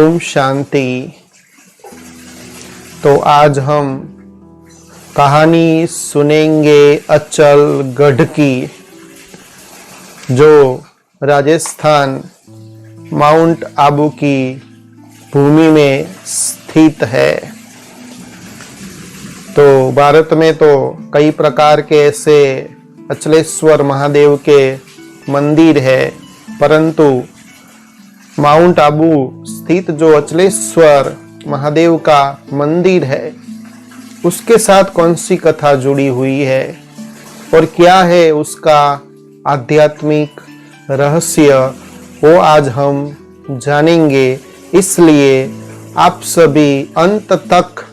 ओम शांति। तो आज हम कहानी सुनेंगे अचलगढ़ की, जो राजस्थान माउंट आबू की भूमि में स्थित है। तो भारत में तो कई प्रकार के ऐसे अचलेश्वर महादेव के मंदिर है, परंतु माउंट आबू स्थित जो अचलेश्वर महादेव का मंदिर है, उसके साथ कौन सी कथा जुड़ी हुई है और क्या है उसका आध्यात्मिक रहस्य, वो आज हम जानेंगे। इसलिए आप सभी अंत तक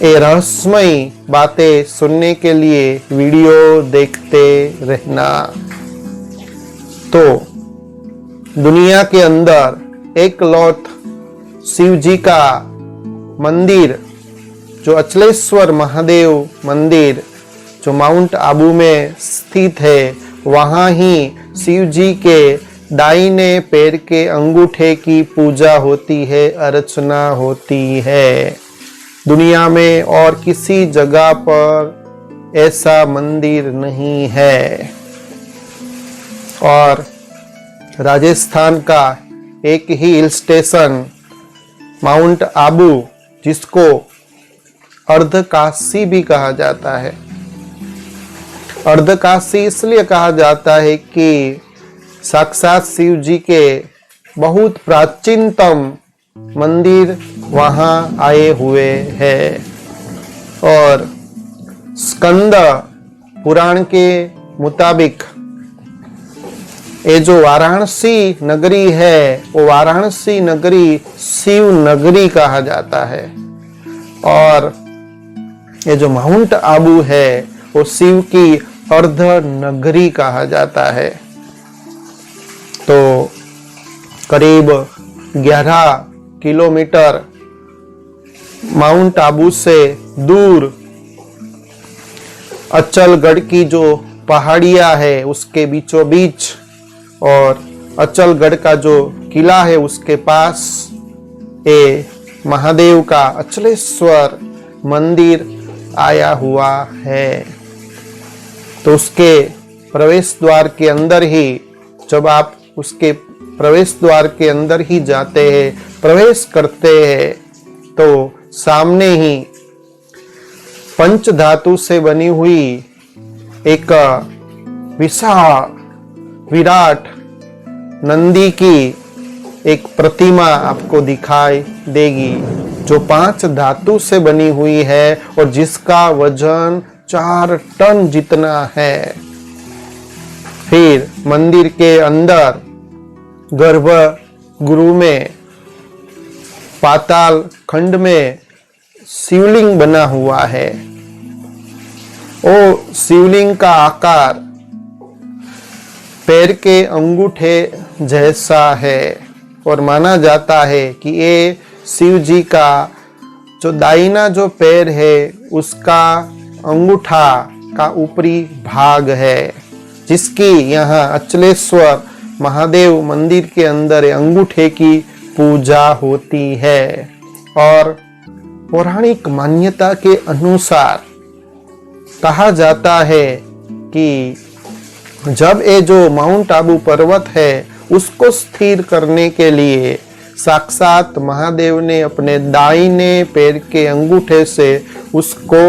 ये रहस्यमय बातें सुनने के लिए वीडियो देखते रहना। तो दुनिया के अंदर एक लौट शिव जी का मंदिर, जो अचलेश्वर महादेव मंदिर जो माउंट आबू में स्थित है, वहाँ ही शिव जी के दाहिने पैर के अंगूठे की पूजा होती है, अर्चना होती है। दुनिया में और किसी जगह पर ऐसा मंदिर नहीं है। और राजस्थान का एक ही हिल स्टेशन माउंट आबू, जिसको अर्धकाशी भी कहा जाता है। अर्धकाशी इसलिए कहा जाता है कि साक्षात शिव जी के बहुत प्राचीनतम मंदिर वहाँ आए हुए हैं। और स्कंद पुराण के मुताबिक ये जो वाराणसी नगरी है, वो वाराणसी नगरी शिव नगरी कहा जाता है। और ये जो माउंट आबू है, वो शिव की अर्ध नगरी कहा जाता है। तो करीब 11 किलोमीटर माउंट आबू से दूर अचलगढ़ की जो पहाड़ियां है, उसके बीचों बीच, और अचलगढ़ का जो किला है, उसके पास ये महादेव का अचलेश्वर मंदिर आया हुआ है। तो उसके प्रवेश द्वार के अंदर ही, जब आप उसके प्रवेश द्वार के अंदर ही जाते हैं, प्रवेश करते हैं, तो सामने ही पंच धातु से बनी हुई एक विशाल विराट नंदी की एक प्रतिमा आपको दिखाई देगी, जो 5 धातु से बनी हुई है और जिसका वजन 4 टन जितना है। फिर मंदिर के अंदर गर्भगृह में पाताल खंड में शिवलिंग बना हुआ है। वो शिवलिंग का आकार पैर के अंगूठे जैसा है और माना जाता है कि ये शिव जी का जो दाहिना जो पैर है, उसका अंगूठा का ऊपरी भाग है, जिसकी यहाँ अचलेश्वर महादेव मंदिर के अंदर अंगूठे की पूजा होती है। और पौराणिक मान्यता के अनुसार कहा जाता है कि जब ये जो माउंट आबू पर्वत है, उसको स्थिर करने के लिए साक्षात महादेव ने अपने दाहिने पैर के अंगूठे से उसको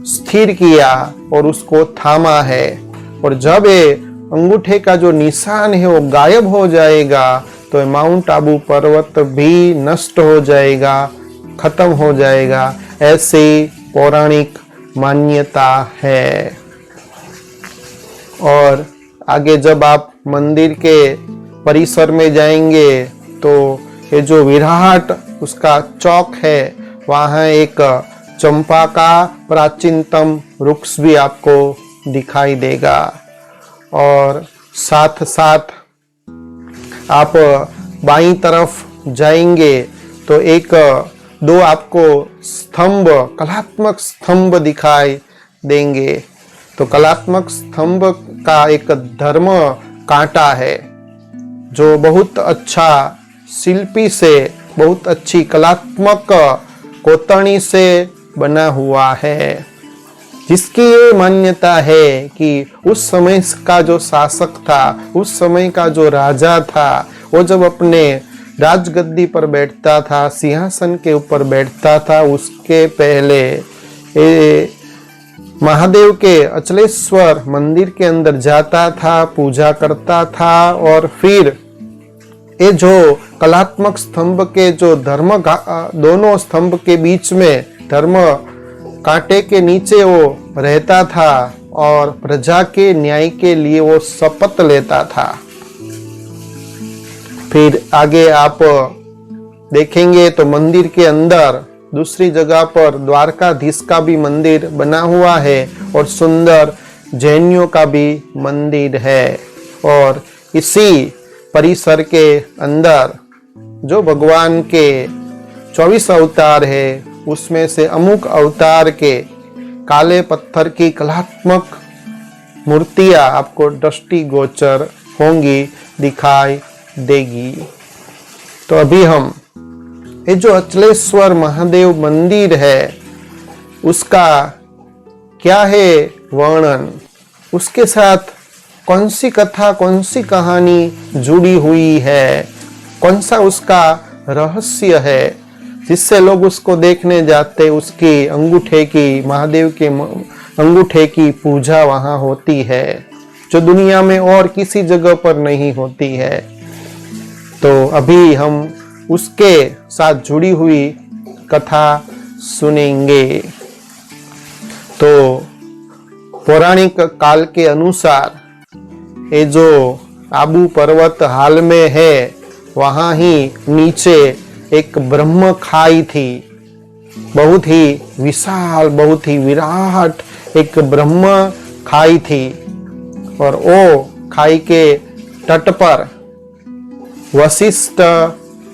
स्थिर किया और उसको थामा है। और जब ये अंगूठे का जो निशान है वो गायब हो जाएगा, तो माउंट आबू पर्वत भी नष्ट हो जाएगा, खत्म हो जाएगा। ऐसी पौराणिक मान्यता है। और आगे जब आप मंदिर के परिसर में जाएंगे, तो ये जो विराट उसका चौक है, वहाँ एक चंपा का प्राचीनतम वृक्ष भी आपको दिखाई देगा। और साथ साथ आप बाईं तरफ जाएंगे तो एक 2 आपको स्तंभ, कलात्मक स्तंभ दिखाई देंगे। तो कलात्मक स्तंभ का एक धर्म कांटा है, जो बहुत अच्छा शिल्पी से, बहुत अच्छी कलात्मक कोतरनी से बना हुआ है, जिसकी ये मान्यता है कि उस समय का जो शासक था, उस समय का जो राजा था, वो जब अपने राजगद्दी पर बैठता था, सिंहासन के ऊपर बैठता था, उसके पहले ये महादेव के अचलेश्वर मंदिर के अंदर जाता था, पूजा करता था, और फिर ये जो कलात्मक स्तंभ के जो दोनों स्तंभ के बीच में धर्म कांटे के नीचे वो रहता था और प्रजा के न्याय के लिए वो शपथ लेता था। फिर आगे आप देखेंगे तो मंदिर के अंदर दूसरी जगह पर द्वारकाधीश का भी मंदिर बना हुआ है और सुंदर जैनियों का भी मंदिर है। और इसी परिसर के अंदर जो भगवान के 24 अवतार है, उसमें से अमुक अवतार के काले पत्थर की कलात्मक मूर्तियां आपको दृष्टि गोचर होंगी, दिखाई देगी। तो अभी हम ये जो अचलेश्वर महादेव मंदिर है उसका क्या है वर्णन, उसके साथ कौन सी कथा, कौन सी कहानी जुड़ी हुई है, कौन सा उसका रहस्य है जिससे लोग उसको देखने जाते, उसकी अंगूठे की, महादेव के अंगूठे की पूजा वहां होती है जो दुनिया में और किसी जगह पर नहीं होती है। तो अभी हम उसके साथ जुड़ी हुई कथा सुनेंगे। तो पौराणिक काल के अनुसार ये जो आबू पर्वत हाल में है, वहां ही नीचे एक ब्रह्म खाई थी, बहुत ही विशाल, बहुत ही विराट एक ब्रह्म खाई थी। और वो खाई के तट पर वशिष्ठ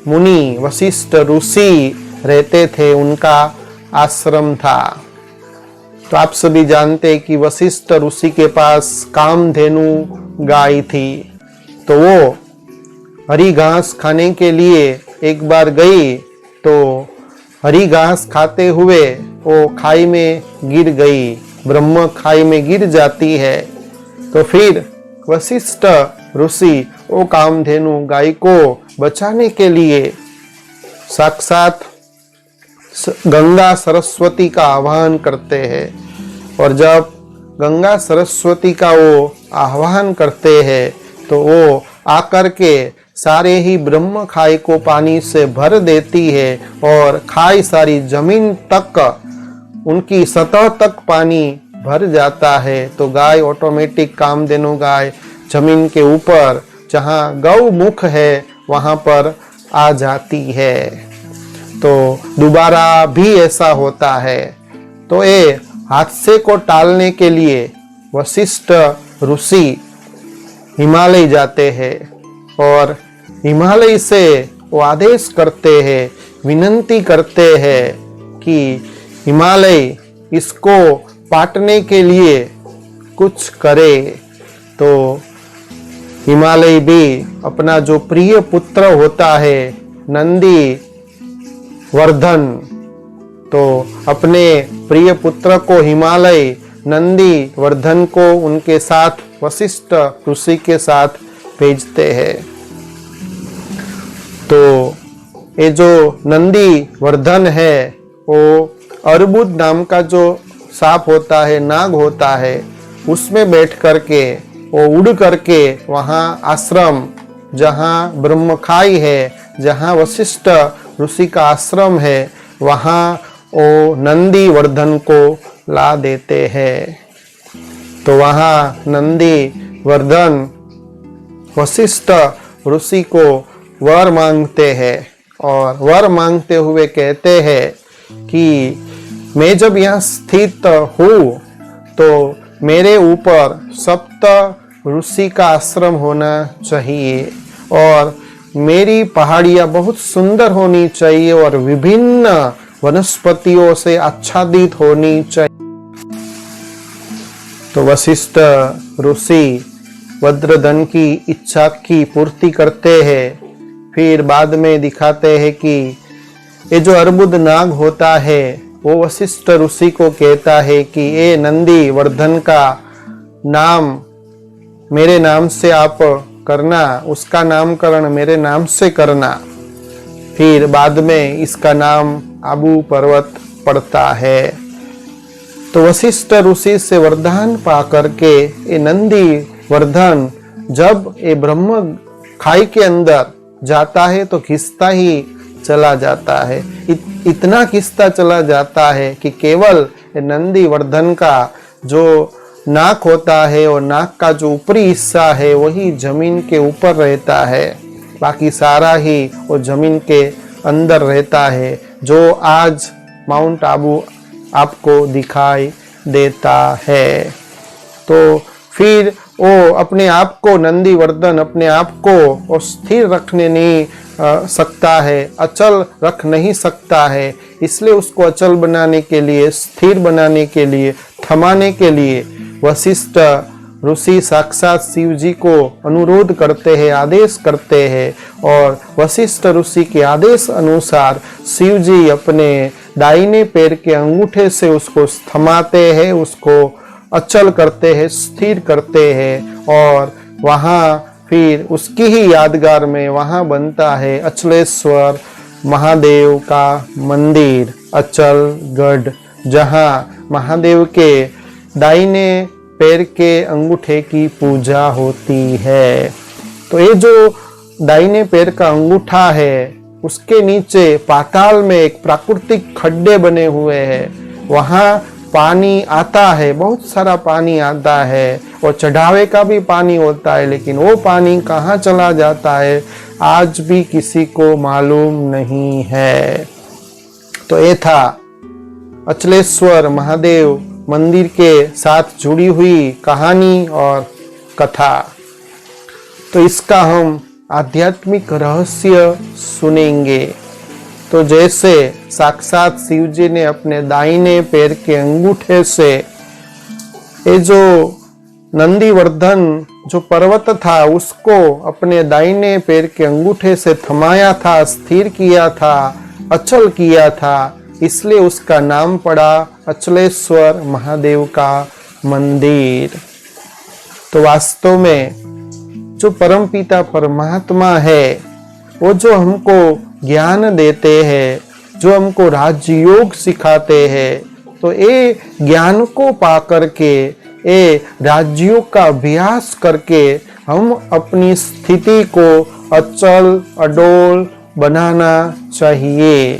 मुनि, वशिष्ठ ऋषि रहते थे, उनका आश्रम था। तो आप सभी जानते हैं कि वशिष्ठ ऋषि के पास कामधेनु गाय थी, तो वो हरी घास खाने के लिए एक बार गई, तो हरी घास खाते हुए वो खाई में गिर गई, ब्रह्म खाई में गिर जाती है। तो फिर वशिष्ठ ऋषि वो कामधेनु गाय को बचाने के लिए साक्षात गंगा सरस्वती का आह्वान करते हैं। और जब गंगा सरस्वती का वो आह्वान करते हैं तो वो आकर के सारे ही ब्रह्म खाई को पानी से भर देती है और खाई सारी जमीन तक, उनकी सतह तक पानी भर जाता है। तो गाय ऑटोमेटिक, कामधेनु गाय जमीन के ऊपर जहाँ गौ मुख है वहां पर आ जाती है। तो दोबारा भी ऐसा होता है। तो ये हादसे को टालने के लिए वशिष्ठ ऋषि हिमालय जाते हैं और हिमालय से वो आदेश करते हैं, विनंती करते हैं कि हिमालय इसको पाटने के लिए कुछ करे। तो हिमालय भी अपना जो प्रिय पुत्र होता है नंदी वर्धन, तो अपने प्रिय पुत्र को हिमालय नंदी वर्धन को उनके साथ वशिष्ठ ऋषि के साथ भेजते हैं। तो ये जो नंदी वर्धन है वो अर्बुद नाम का जो सांप होता है, नाग होता है, उसमें बैठ करके वो उड़ करके वहाँ आश्रम जहाँ ब्रह्मखाई है, जहाँ वशिष्ठ ऋषि का आश्रम है, वहाँ वो नंदी वर्धन को ला देते हैं। तो वहाँ नंदी वर्धन वशिष्ठ ऋषि को वर मांगते हैं और वर मांगते हुए कहते हैं कि मैं जब यहाँ स्थित हूँ तो मेरे ऊपर सप्त ऋषि का आश्रम होना चाहिए और मेरी पहाड़ियाँ बहुत सुंदर होनी चाहिए और विभिन्न वनस्पतियों से आच्छादित होनी चाहिए। तो वशिष्ठ ऋषि वज्रधन की इच्छा की पूर्ति करते हैं। फिर बाद में दिखाते हैं कि ये जो अर्बुद नाग होता है वो वशिष्ठ ऋषि को कहता है कि ये नंदी वर्धन का नाम मेरे नाम से आप करना, उसका नामकरण मेरे नाम से करना। फिर बाद में इसका नाम आबू पर्वत पड़ता है। तो वशिष्ठ ऋषि से वरदान पा करके ये नंदी वर्धन जब ये ब्रह्म खाई के अंदर जाता है तो खिसता ही चला जाता है। इतना खिसता चला जाता है कि केवल नंदी वर्धन का जो नाक होता है और नाक का जो ऊपरी हिस्सा है वही जमीन के ऊपर रहता है, बाकी सारा ही वो जमीन के अंदर रहता है, जो आज माउंट आबू आपको दिखाई देता है। तो फिर वो अपने आप को नंदी वर्धन अपने आप को स्थिर रखने नहीं सकता है, अचल रख नहीं सकता है। इसलिए उसको अचल बनाने के लिए, स्थिर बनाने के लिए, थमाने के लिए वशिष्ठ ऋषि साक्षात शिव जी को अनुरोध करते हैं, आदेश करते हैं। और वशिष्ठ ऋषि के आदेश अनुसार शिव जी अपने दाहिने पैर के अंगूठे से उसको थमाते हैं, उसको अचल करते हैं, स्थिर करते हैं। और वहाँ फिर उसकी ही यादगार में वहाँ बनता है अचलेश्वर महादेव का मंदिर, अचलगढ़, जहाँ महादेव के दाहिने पैर के अंगूठे की पूजा होती है। तो ये जो दाहिने पैर का अंगूठा है उसके नीचे पाताल में एक प्राकृतिक खड्डे बने हुए हैं, वहाँ पानी आता है, बहुत सारा पानी आता है और चढ़ावे का भी पानी होता है, लेकिन वो पानी कहाँ चला जाता है आज भी किसी को मालूम नहीं है। तो ये था अचलेश्वर महादेव मंदिर के साथ जुड़ी हुई कहानी और कथा। तो इसका हम आध्यात्मिक रहस्य सुनेंगे। तो जैसे साक्षात शिव जी ने अपने दाहिने पैर के अंगूठे से ये जो नंदीवर्धन जो पर्वत था उसको अपने दाहिने पैर के अंगूठे से थमाया था, स्थिर किया था, अचल किया था, इसलिए उसका नाम पड़ा अचलेश्वर महादेव का मंदिर। तो वास्तव में जो परमपिता परमात्मा है वो जो हमको ज्ञान देते हैं, जो हमको राजयोग सिखाते हैं, तो ये ज्ञान को पा करके, ये राजयोग का अभ्यास करके हम अपनी स्थिति को अचल अडोल बनाना चाहिए।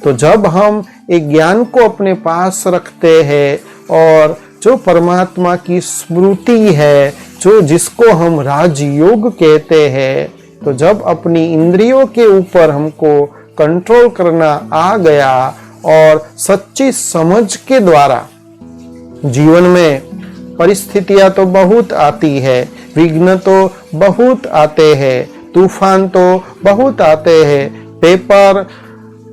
तो जब हम एक ज्ञान को अपने पास रखते हैं और जो परमात्मा की स्मृति है, जो जिसको हम राजयोग कहते हैं, तो जब अपनी इंद्रियों के ऊपर हमको कंट्रोल करना आ गया और सच्ची समझ के द्वारा जीवन में परिस्थितियां तो बहुत आती है, विघ्न तो बहुत आते हैं, तूफान तो बहुत आते हैं, पेपर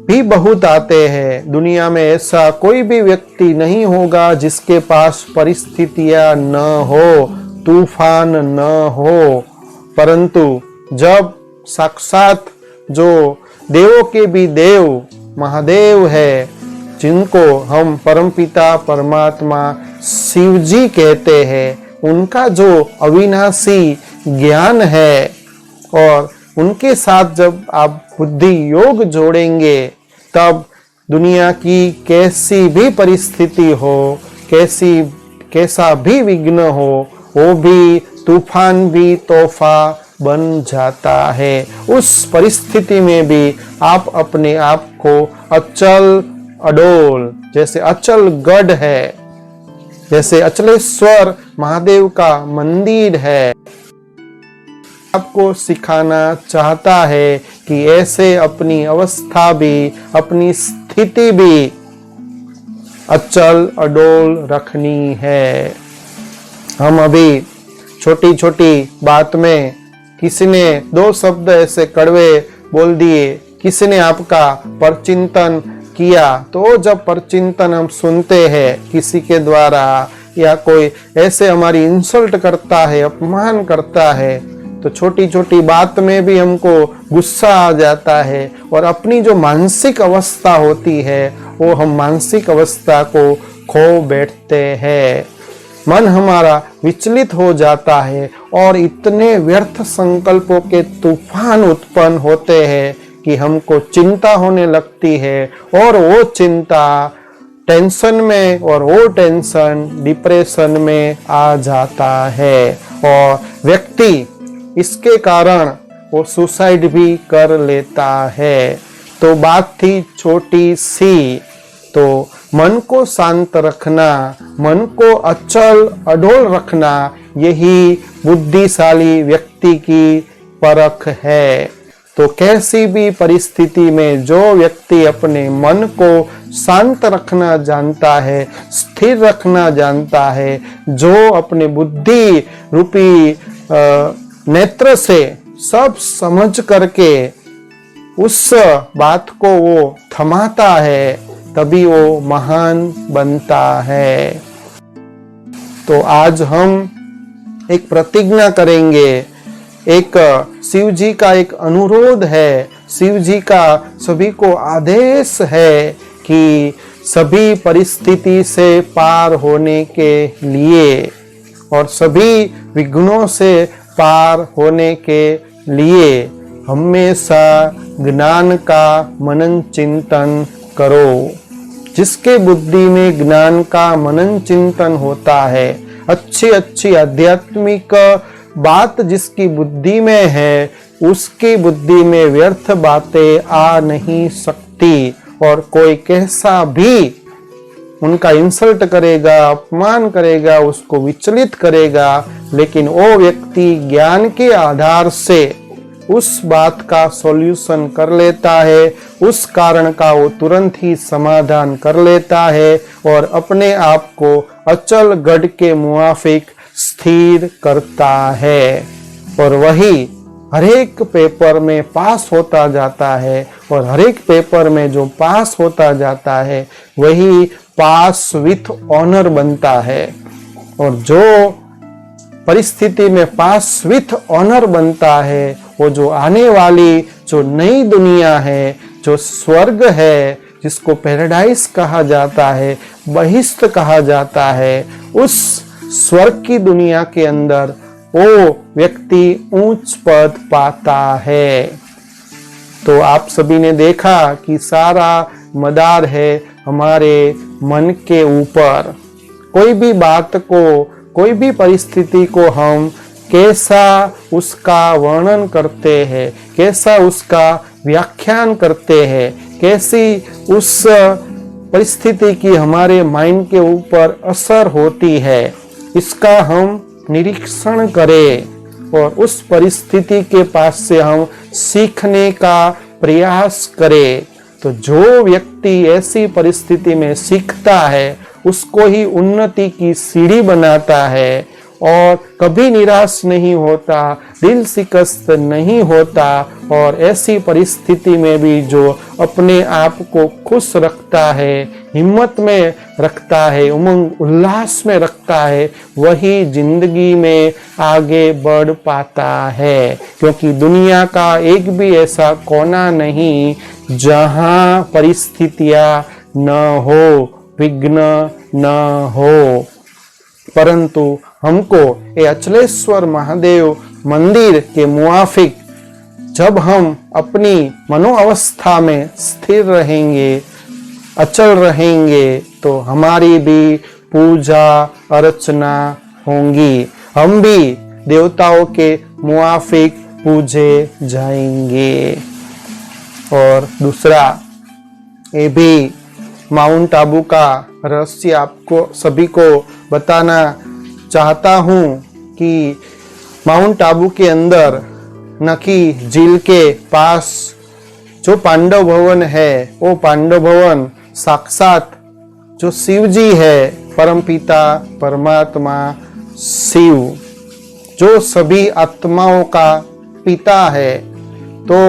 भी बहुत आते हैं। दुनिया में ऐसा कोई भी व्यक्ति नहीं होगा जिसके पास परिस्थितियां न हो, तूफान न हो, परंतु जब साक्षात जो देवों के भी देव महादेव है, जिनको हम परमपिता परमात्मा शिव जी कहते हैं, उनका जो अविनाशी ज्ञान है और उनके साथ जब आप बुद्धि योग जोड़ेंगे, तब दुनिया की कैसी भी परिस्थिति हो, कैसा भी विघ्न हो, वो भी तूफान भी तोहफा बन जाता है। उस परिस्थिति में भी आप अपने आप को अचल अडोल, जैसे अचल गढ़ है, जैसे अचलेश्वर महादेव का मंदिर है, आपको सिखाना चाहता है कि ऐसे अपनी अवस्था भी, अपनी स्थिति भी अचल अडोल रखनी है। हम अभी छोटी छोटी बात में किसी ने दो शब्द ऐसे कड़वे बोल दिए, किसी ने आपका परचिंतन किया, तो जब परचिंतन हम सुनते हैं किसी के द्वारा, या कोई ऐसे हमारी इंसल्ट करता है, अपमान करता है, तो छोटी छोटी बात में भी हमको गुस्सा आ जाता है और अपनी जो मानसिक अवस्था होती है वो हम मानसिक अवस्था को खो बैठते हैं। मन हमारा विचलित हो जाता है और इतने व्यर्थ संकल्पों के तूफान उत्पन्न होते हैं कि हमको चिंता होने लगती है और वो चिंता टेंशन में और वो टेंशन डिप्रेशन में आ जाता है और व्यक्ति इसके कारण वो सुसाइड भी कर लेता है। तो बात थी छोटी सी, तो मन को शांत रखना, मन को अचल अडोल रखना, यही बुद्धिशाली व्यक्ति की परख है। तो कैसी भी परिस्थिति में जो व्यक्ति अपने मन को शांत रखना जानता है, स्थिर रखना जानता है, जो अपने बुद्धि रूपी नेत्र से सब समझ करके उस बात को वो थमाता है, तभी वो महान बनता है। तो आज हम एक प्रतिज्ञा करेंगे, एक शिव जी का एक अनुरोध है, शिव जी का सभी को आदेश है कि सभी परिस्थिति से पार होने के लिए और सभी विघ्नों से पार होने के लिए हमेशा ज्ञान का मनन चिंतन करो। जिसके बुद्धि में ज्ञान का मनन चिंतन होता है, अच्छी अच्छी आध्यात्मिक बात जिसकी बुद्धि में है, उसकी बुद्धि में व्यर्थ बातें आ नहीं सकती और कोई कैसा भी उनका इंसल्ट करेगा, अपमान करेगा, उसको विचलित करेगा, लेकिन वो व्यक्ति ज्ञान के आधार से उस बात का सॉल्यूशन कर लेता है, उस कारण का वो तुरंत ही समाधान कर लेता है और अपने आप को अचल गढ़ के मुआफिक स्थिर करता है और वही हरेक पेपर में पास होता जाता है और हरेक पेपर में जो पास होता जाता है वही पास विथ ऑनर बनता है। और जो परिस्थिति में पास विथ ऑनर बनता है, वो जो आने वाली जो नई दुनिया है, जो स्वर्ग है, जिसको पैराडाइज कहा जाता है, बहिष्ठ कहा जाता है, उस स्वर्ग की दुनिया के अंदर वो व्यक्ति ऊंच पद पाता है। तो आप सभी ने देखा कि सारा मदार है हमारे मन के ऊपर। कोई भी बात को, कोई भी परिस्थिति को हम कैसा उसका वर्णन करते हैं, कैसा उसका व्याख्यान करते हैं, कैसी उस परिस्थिति की हमारे माइंड के ऊपर असर होती है, इसका हम निरीक्षण करें और उस परिस्थिति के पास से हम सीखने का प्रयास करें। तो जो व्यक्ति ऐसी परिस्थिति में सीखता है, उसको ही उन्नति की सीढ़ी बनाता है और कभी निराश नहीं होता, दिल शिकस्त नहीं होता और ऐसी परिस्थिति में भी जो अपने आप को खुश रखता है, हिम्मत में रखता है, उमंग उल्लास में रखता है, वही जिंदगी में आगे बढ़ पाता है। क्योंकि दुनिया का एक भी ऐसा कोना नहीं जहां परिस्थितियां न हो, विघ्न न हो, परंतु हमको ये अचलेश्वर महादेव मंदिर के मुआफिक जब हम अपनी मनोअवस्था में स्थिर रहेंगे, अचल रहेंगे, तो हमारी भी पूजा अर्चना होंगी, हम भी देवताओं के मुआफिक पूजे जाएंगे। और दूसरा, ये भी माउंट आबू का रहस्य आपको सभी को बताना चाहता हूँ कि माउंट आबू के अंदर नकी झील के पास जो पांडव भवन है, वो पांडव भवन साक्षात जो शिव जी है, परमपिता परमात्मा शिव, जो सभी आत्माओं का पिता है। तो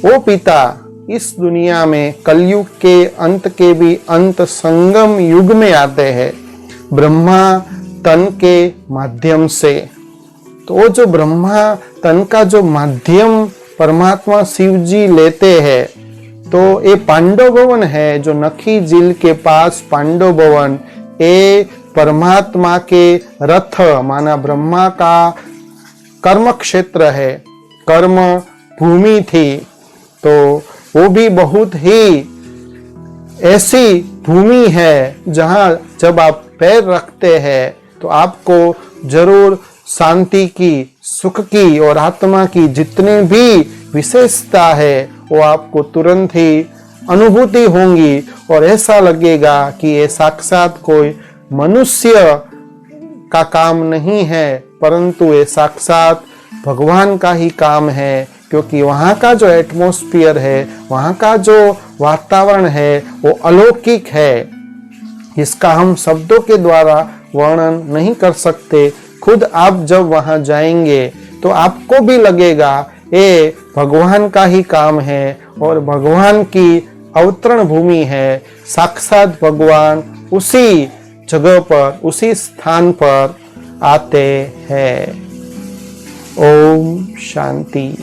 वो पिता इस दुनिया में कलयुग के अंत के भी अंत संगम युग में आते हैं, ब्रह्मा तन के माध्यम से तो वो जो ब्रह्मा तन का जो माध्यम परमात्मा शिव जी लेते हैं, तो ये पांडव भवन है जो नखी झील के पास पांडव भवन, ये परमात्मा के रथ माना ब्रह्मा का कर्म क्षेत्र है, कर्म भूमि थी। तो वो भी बहुत ही ऐसी भूमि है जहां जब आप पैर रखते हैं तो आपको जरूर शांति की, सुख की और आत्मा की जितने भी विशेषता है वो आपको तुरंत ही अनुभूति होंगी और ऐसा लगेगा कि ये साक्षात कोई मनुष्य का काम नहीं है, परंतु ये साक्षात भगवान का ही काम है। क्योंकि वहाँ का जो एटमॉस्फेयर है, वहाँ का जो वातावरण है वो अलौकिक है, इसका हम शब्दों के द्वारा वर्णन नहीं कर सकते। खुद आप जब वहाँ जाएंगे तो आपको भी लगेगा ये भगवान का ही काम है और भगवान की अवतरण भूमि है। साक्षात भगवान उसी जगह पर, उसी स्थान पर आते हैं। ओम शांति।